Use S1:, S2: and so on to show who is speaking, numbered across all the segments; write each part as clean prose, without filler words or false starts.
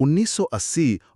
S1: 1980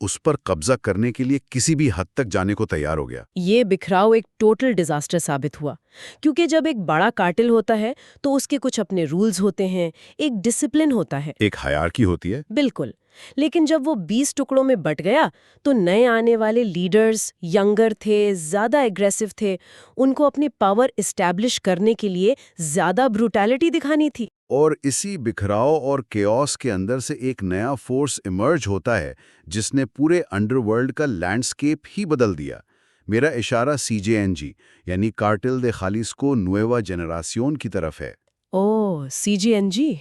S1: اس پر قبضہ کرنے کے لیے کسی بھی حد تک جانے کو تیار ہو گیا۔
S2: یہ بکھراؤ ایک ٹوٹل ڈیزاسٹر ثابت ہوا، کیونکہ جب ایک بڑا کارٹل ہوتا ہے تو اس کے کچھ اپنے رولز ہوتے ہیں، ایک ڈسپلن ہوتا ہے۔
S1: ایک ہائرارکی ہوتی ہے۔
S2: بالکل، لیکن جب وہ 20 ٹکڑوں میں بٹ گیا تو نئے آنے والے لیڈرز ینگر تھے، زیادہ ایگریسو تھے، ان کو اپنی پاور اسٹیبلش کرنے کے لیے زیادہ بروٹیلٹی دکھانی تھی۔
S1: اور اسی بکھراؤ اور کیوس کے اندر سے ایک نیا فورس ایمرج ہوتا ہے جس نے پورے انڈر ورلڈ کا لینڈسکیپ ہی بدل دیا۔ میرا اشارہ CJNG یعنی کارٹل دے خالیسکو نویوا جنراسیون کی طرف ہے۔
S2: CGNG،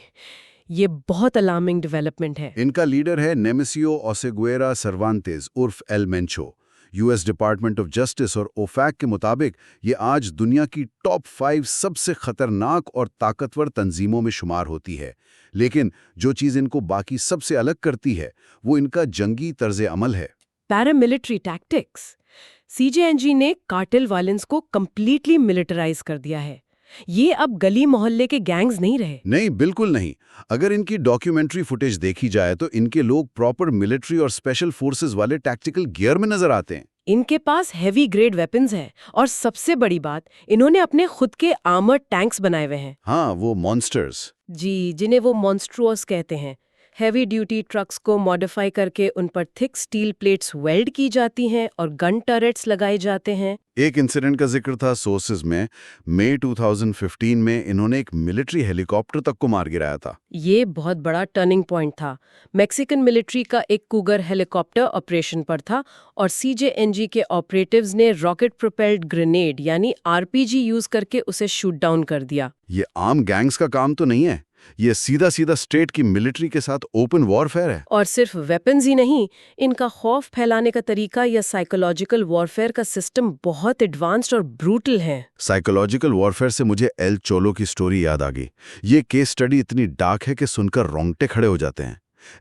S2: یہ بہت الارمنگ ڈیولپمنٹ ہے۔
S1: ان کا لیڈر ہے نیمیسیو اوسیگویرا سروانتیز عرف El Mencho. US department of justice اور OFAC کے مطابق یہ آج دنیا کی ٹاپ 5 سب سے خطرناک اور طاقتور تنظیموں میں شمار ہوتی ہے۔ لیکن جو چیز ان کو باقی سب سے الگ کرتی ہے وہ ان کا جنگی طرز عمل ہے۔
S2: Paramilitary tactics. CJNG نے کارٹل وائلنس کو کمپلیٹلی ملٹرائز کر دیا ہے۔ یہ اب گلی محلے کے گینگز نہیں رہے۔
S1: نہیں، بالکل نہیں۔ اگر ان کی ڈاکیومنٹری فوٹیج دیکھی جائے تو ان کے لوگ پراپر ملٹری اور اسپیشل فورسز والے ٹیکٹیکل گیئر میں نظر آتے ہیں۔
S2: ان کے پاس ہیوی گریڈ ویپنز ہیں، اور سب سے بڑی بات، انہوں نے اپنے خود کے آرمرڈ ٹینکس بنائے ہوئے ہیں۔
S1: ہاں، وہ مانسٹرز۔
S2: جی، جنہیں وہ مونسٹروس کہتے ہیں۔ ہیوی ڈیوٹی ٹرکس کو ماڈیفائی کر کے ان پر تھک سٹیل پلیٹس ویلڈ کی جاتی ہیں اور گن ٹرٹس لگائے جاتے ہیں۔
S1: ایک انسیڈنٹ کا ذکر تھا سورسز میں، مئی 2015 میں انہوں نے ایک ملٹری ہیلی کاپٹر تک کو مار گرایا تھا۔
S2: یہ بہت بڑا ٹرننگ پوائنٹ تھا۔ میکسیکن ملٹری کا ایک کوگر ہیلی کاپٹر آپریشن پر تھا، اور CJNG کے آپریٹیوز نے راکٹ پروپیلڈ گرینیڈ یعنی RPG یوز کر کے اسے شوٹ ڈاؤن کر دیا۔
S1: یہ عام گینگز کا کام تو نہیں ہے، یہ سیدھا اسٹیٹ کی ملٹری کے ساتھ اوپن وارفیئر ہے۔
S2: اور صرف ویپنز ہی نہیں، ان کا خوف پھیلانے کا طریقہ یا سائیکولوجیکل وارفیئر کا سسٹم بہت ایڈوانسڈ اور بروٹل ہے۔
S1: سائیکولوجیکل وارفیئر سے مجھے ایل چولو کی سٹوری یاد آ گئی۔ یہ کیس سٹڈی اتنی ڈارک ہے کہ سن کر رونگٹے کھڑے ہو جاتے ہیں۔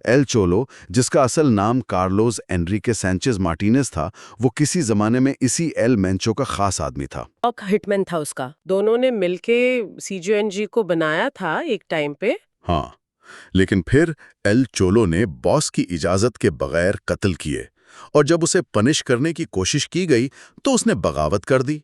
S1: ایل چولو، جس کا اصل نام کارلوس انریکے سینچز مارٹینز تھا، وہ کسی زمانے میں اسی ایل مینچو کا خاص آدمی تھا۔
S2: ہٹمین تھا اس کا۔ دونوں نے مل کے CJNG کو بنایا تھا ایک ٹائم پہ۔
S1: ہاں، لیکن پھر ایل چولو نے باس کی اجازت کے بغیر قتل کیے، اور جب اسے پنش کرنے کی کوشش کی گئی تو اس نے بغاوت کر دی۔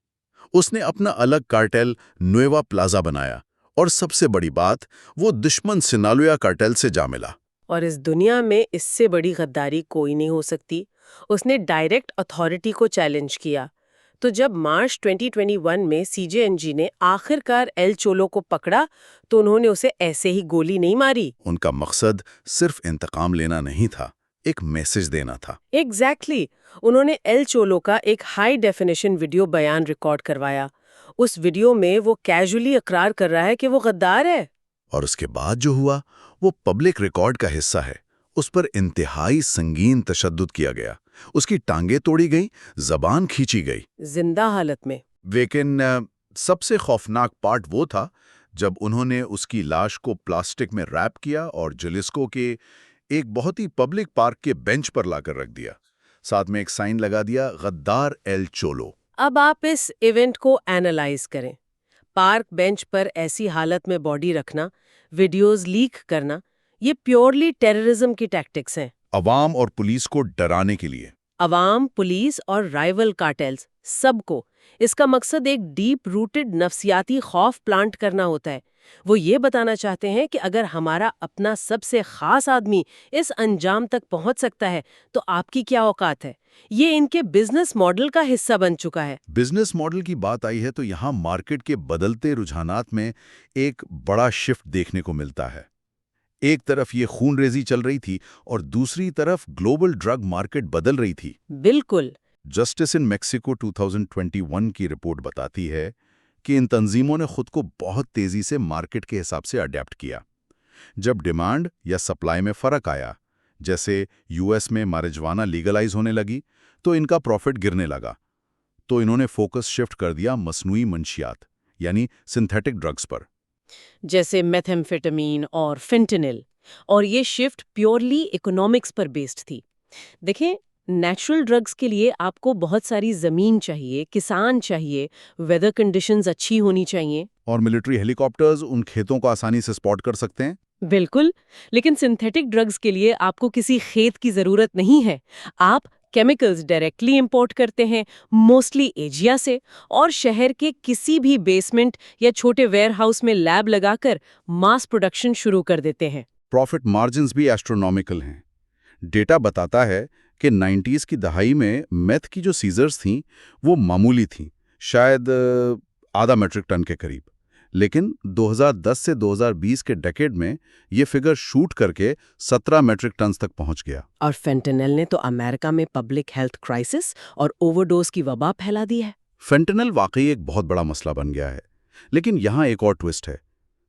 S1: اس نے اپنا الگ کارٹل نویوا پلازا بنایا، اور سب سے بڑی بات، وہ دشمن سنالویا کارٹل سے جا ملا۔
S2: اور اس دنیا میں اس سے بڑی غداری کوئی نہیں ہو سکتی۔ اس نے ڈائریکٹ اتھارٹی کو چیلنج کیا۔ تو جب مارچ 2021 میں CJNG نے آخر کار ایل چولو کو پکڑا تو انہوں نے اسے ایسے ہی گولی نہیں ماری۔
S1: ان کا مقصد صرف انتقام لینا نہیں تھا، ایک میسج دینا تھا۔
S2: ایگزیکٹلی، انہوں نے ایل چولو کا ایک ہائی ڈیفینیشن ویڈیو بیان ریکارڈ کروایا۔ اس ویڈیو میں وہ کیجولی اقرار کر رہا ہے کہ وہ غدار ہے۔
S1: اور اس کے بعد جو ہوا وہ پبلک ریکارڈ کا حصہ ہے۔ اس پر انتہائی سنگین تشدد کیا گیا، اس کی ٹانگیں توڑی گئیں، زبان کھینچی گئی،
S2: زندہ حالت میں۔
S1: لیکن سب سے خوفناک پارٹ وہ تھا جب انہوں نے اس کی لاش کو پلاسٹک میں ریپ کیا اور جلیسکو کے ایک بہت ہی پبلک پارک کے بینچ پر لا کر رکھ دیا، ساتھ میں ایک سائن لگا دیا، غدار ایل چولو۔
S2: اب آپ اس ایونٹ کو اینالائز کریں۔ پارک بینچ پر ایسی حالت میں باڈی رکھنا، ویڈیوز لیک کرنا، یہ پیورلی ٹیررزم کی ٹیکٹکس ہیں۔
S1: عوام اور پولیس کو ڈرانے کے لیے۔
S2: عوام، پولیس اور رائیول کارٹیلز، سب کو۔ اس کا مقصد ایک ڈیپ روٹڈ نفسیاتی خوف پلانٹ کرنا ہوتا ہے۔ وہ یہ بتانا چاہتے ہیں کہ اگر ہمارا اپنا سب سے خاص آدمی اس انجام تک پہنچ سکتا ہے تو آپ کی کیا اوقات ہے۔ یہ ان کے بزنس ماڈل کا حصہ بن چکا ہے۔
S1: بزنس ماڈل کی بات آئی ہے تو یہاں مارکیٹ کے بدلتے رجحانات میں ایک بڑا شفٹ دیکھنے کو ملتا ہے۔ ایک طرف یہ خون ریزی چل رہی تھی اور دوسری طرف گلوبل ڈرگ مارکیٹ بدل رہی تھی۔
S2: بالکل۔
S1: جسٹس ان میکسیکو 2021 کی رپورٹ بتاتی ہے کہ ان تنظیموں نے خود کو بہت تیزی سے مارکیٹ کے حساب سے اڈیپٹ کیا۔ جب ڈیمانڈ یا سپلائی میں فرق آیا، جیسے US میں مارجوانا لیگلائز ہونے لگی، تو ان کا پروفٹ گرنے لگا۔ تو انہوں نے فوکس شفٹ کر دیا مصنوعی منشیات یعنی سنتھیٹک ڈرگز پر،
S2: جیسے میتھمفیٹامین اور فینٹنل، اور یہ شفٹ پیورلی اکنامکس پر بیسڈ تھی۔ دیکھیں، نیچرل ڈرگز کے لیے آپ کو بہت ساری زمین چاہیے، کسان چاہیے، ویدر کنڈیشنز اچھی ہونی چاہیے۔
S1: اور ملٹری ہیلی کاپٹرز ان کھیتوں کو آسانی سے سپاٹ کر سکتے ہیں۔
S2: بالکل، لیکن سنتھیٹک ڈرگز کے لیے آپ کو کسی کھیت کی ضرورت نہیں ہے. آپ کیمیکلز ڈائریکٹلی امپورٹ کرتے ہیں، موسٹلی ایجیا سے، اور شہر کے کسی بھی بیسمنٹ یا چھوٹے ویئر ہاؤس میں لیب لگا کر ماس پروڈکشن شروع کر دیتے ہیں.
S1: پروفٹ مارجنز بھی ایسٹرونومیکل ہیں. ڈیٹا بتاتا ہے کہ 90s کی دہائی میں میتھ کی جو سیزرز تھیں وہ معمولی تھیں، شاید آدھا میٹرک ٹن کے قریب. لیکن 2010 سے 2020 کے ڈیکیڈ میں یہ فگر شوٹ کر کے 17 میٹرک ٹنز تک پہنچ گیا.
S2: اور فینٹنل نے تو امریکہ میں پبلک ہیلتھ کرائسس اور اوور ڈوز کی وبا پھیلا دی ہے.
S1: فینٹنل واقعی ایک بہت بڑا مسئلہ بن گیا ہے. لیکن یہاں ایک اور ٹوسٹ ہے.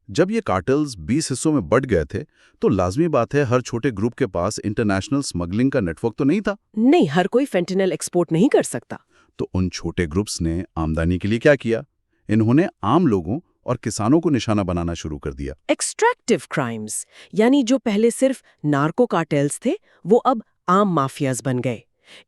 S1: جب یہ کارٹلز 20 حصوں میں بٹ گئے تھے تو لازمی بات ہے ہر چھوٹے گروپ کے پاس انٹرنیشنل سمگلنگ کا نیٹ ورک تو نہیں تھا.
S2: نہیں، ہر کوئی فینٹنل ایکسپورٹ نہیں کر سکتا.
S1: تو ان چھوٹے گروپس نے آمدنی کے لیے کیا کیا؟ انہوں نے عام لوگوں اور کسانوں کو نشانہ بنانا شروع کر دیا.
S2: ایکسٹریکٹیو کرائمز، یعنی جو پہلے صرف نارکو کارٹیلز تھے وہ اب عام مافیاز بن گئے.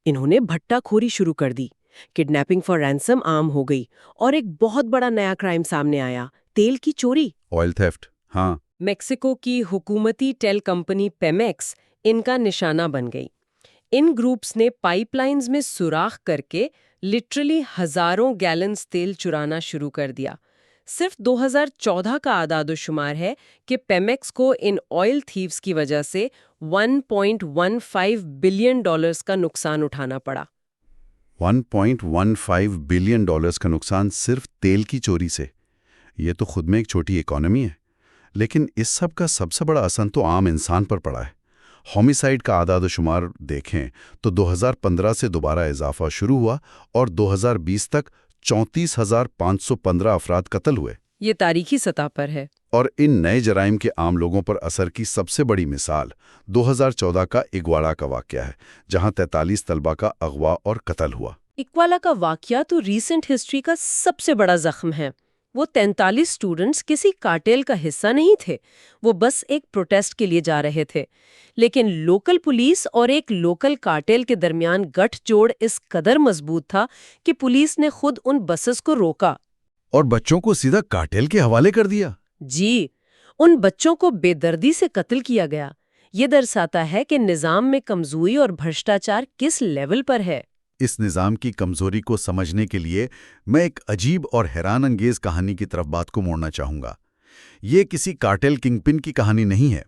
S2: انہوں نے بھٹا خوری شروع کر دی، کڈنیپنگ فار رینسم عام ہو گئی، اور ایک بہت بڑا نیا کرائم سامنے آیا، تیل کی چوری.
S1: Oil theft. ہاں،
S2: میکسیکو کی حکومتی ٹیل کمپنی پیمیکس ان کا نشانہ بن گئی. ان گروپس نے پائپ لائنز میں سوراخ کر کے لٹرلی ہزاروں گیلنز تیل چرانا شروع کر دیا. صرف 2014 کا اعداد و شمار ہے کہ پیمیکس کو ان آئل تھیوز کی وجہ سے $1.15 بلین کا نقصان اٹھانا پڑا.
S1: $1.15 بلین کا نقصان صرف تیل کی چوری سے. یہ تو خود میں ایک چھوٹی اکانومی ہے. لیکن اس سب کا سب سے بڑا اثر تو عام انسان پر پڑا ہے. ہومیسائیڈ کا اعداد و شمار دیکھیں تو 2015 سے دوبارہ اضافہ شروع ہوا اور 2020 تک 34,515 افراد قتل ہوئے.
S2: یہ تاریخی سطح پر ہے.
S1: اور ان نئے جرائم کے عام لوگوں پر اثر کی سب سے بڑی مثال 2014 کا اگواڑا کا واقعہ ہے، جہاں 43 طلبہ کا اغوا اور قتل ہوا.
S2: اکوالا کا واقعہ تو ریسنٹ ہسٹری کا سب سے بڑا زخم ہے. وہ 43 اسٹوڈنٹس کسی کارٹیل کا حصہ نہیں تھے، وہ بس ایک پروٹیسٹ کے لیے جا رہے تھے. لیکن لوکل پولیس اور ایک لوکل کارٹیل کے درمیان گٹھ جوڑ اس قدر مضبوط تھا کہ پولیس نے خود ان بسز کو روکا
S1: اور بچوں کو سیدھا کارٹیل کے حوالے کر دیا.
S2: جی، ان بچوں کو بے دردی سے قتل کیا گیا. یہ درساتا ہے کہ نظام میں کمزوری اور بھرشٹاچار کس لیول پر ہے.
S1: اس نظام کی کمزوری کو سمجھنے کے لیے میں ایک عجیب اور حیران انگیز کہانی کی طرف بات کو موڑنا چاہوں گا. یہ کسی کارٹیل کنگ پن کی کہانی نہیں ہے.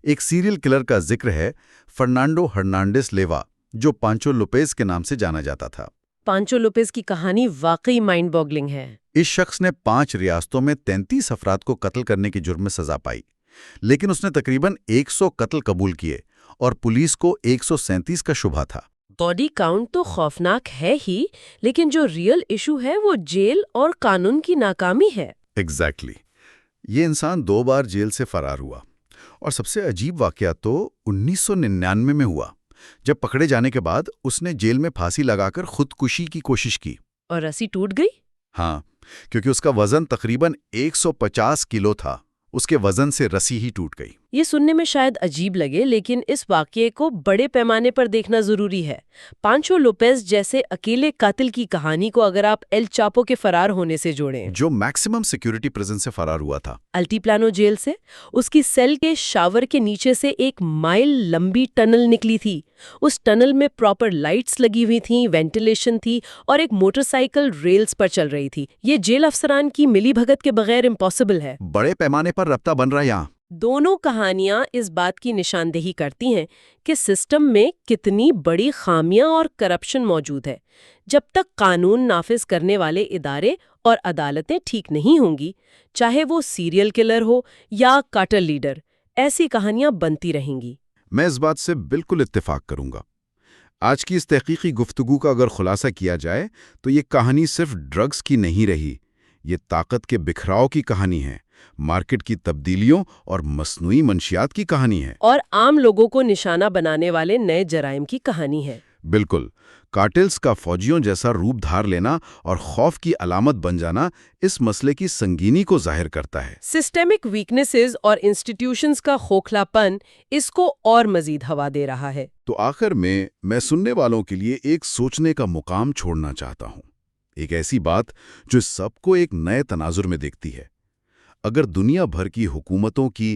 S1: ایک سیریل کلر کا ذکر ہے، فرنانڈو ہرنانڈیز لیوا، جو پانچو لوپیز کے نام سے جانا جاتا تھا.
S2: پانچو لوپیز کی کہانی واقعی مائنڈ بوگلنگ ہے.
S1: اس شخص نے 5 ریاستوں میں 33 افراد کو قتل کرنے کے جرم میں سزا پائی، لیکن اس نے تقریباً 100 قتل قبول کیے اور پولیس کو 137 کا شبہ تھا.
S2: باڈی کاؤنٹ تو خوفناک ہے ہی، لیکن جو ریئل ایشو ہے وہ جیل اور قانون کی ناکامی ہے.
S1: ایگزیکٹلی. یہ انسان 2 بار جیل سے فرار ہوا، اور سب سے عجیب واقعہ تو 1999 میں ہوا، جب پکڑے جانے کے بعد اس نے جیل میں پھانسی لگا کر خودکشی کی کوشش کی.
S2: اور رسی ٹوٹ گئی؟
S1: ہاں، کیونکہ اس کا وزن تقریباً 150 کلو تھا. اس کے وزن سے رسی ہی ٹوٹ گئی.
S2: یہ سننے میں شاید عجیب لگے، لیکن اس واقعے کو بڑے پیمانے پر دیکھنا ضروری ہے. پانچو لوپیز جیسے اکیلے قاتل کی کہانی کو اگر آپ ایل چاپو کے فرار ہونے سے جوڑیں،
S1: جو میکسیمم سیکیورٹی پریزن سے فرار ہوا تھا،
S2: الٹی پلانو جیل سے، اس کی سیل کے شاور کے نیچے سے 1 مائل لمبی ٹنل نکلی تھی. اس ٹنل میں پراپر لائٹس لگی ہوئی تھیں، وینٹیلیشن تھی، اور ایک موٹر سائیکل ریلز پر چل رہی تھی. یہ جیل افسران کی ملی بھگت کے بغیر امپاسبل ہے.
S1: بڑے پیمانے پر رابطہ بن رہا ہے یہاں.
S2: دونوں کہانیاں اس بات کی نشاندہی کرتی ہیں کہ سسٹم میں کتنی بڑی خامیاں اور کرپشن موجود ہے. جب تک قانون نافذ کرنے والے ادارے اور عدالتیں ٹھیک نہیں ہوں گی، چاہے وہ سیریل کلر ہو یا کارٹل لیڈر، ایسی کہانیاں بنتی رہیں گی.
S1: میں اس بات سے بالکل اتفاق کروں گا. آج کی اس تحقیقی گفتگو کا اگر خلاصہ کیا جائے تو یہ کہانی صرف ڈرگز کی نہیں رہی. یہ طاقت کے بکھراؤ کی کہانی ہے، مارکیٹ کی تبدیلیوں اور مصنوعی منشیات کی کہانی ہے،
S2: اور عام لوگوں کو نشانہ بنانے والے نئے جرائم کی کہانی ہے.
S1: بالکل. کارٹلز کا فوجیوں جیسا روپ دھار لینا اور خوف کی علامت بن جانا اس مسئلے کی سنگینی کو ظاہر کرتا ہے.
S2: سسٹمک ویکنیسز اور انسٹیٹیوشنز کا کھوکھلا پن اس کو اور مزید ہوا دے رہا ہے.
S1: تو آخر میں سننے والوں کے لیے ایک سوچنے کا مقام چھوڑنا چاہتا ہوں. ایک ایسی بات جو سب کو ایک نئے تناظر میں دیکھتی ہے. اگر دنیا بھر کی حکومتوں کی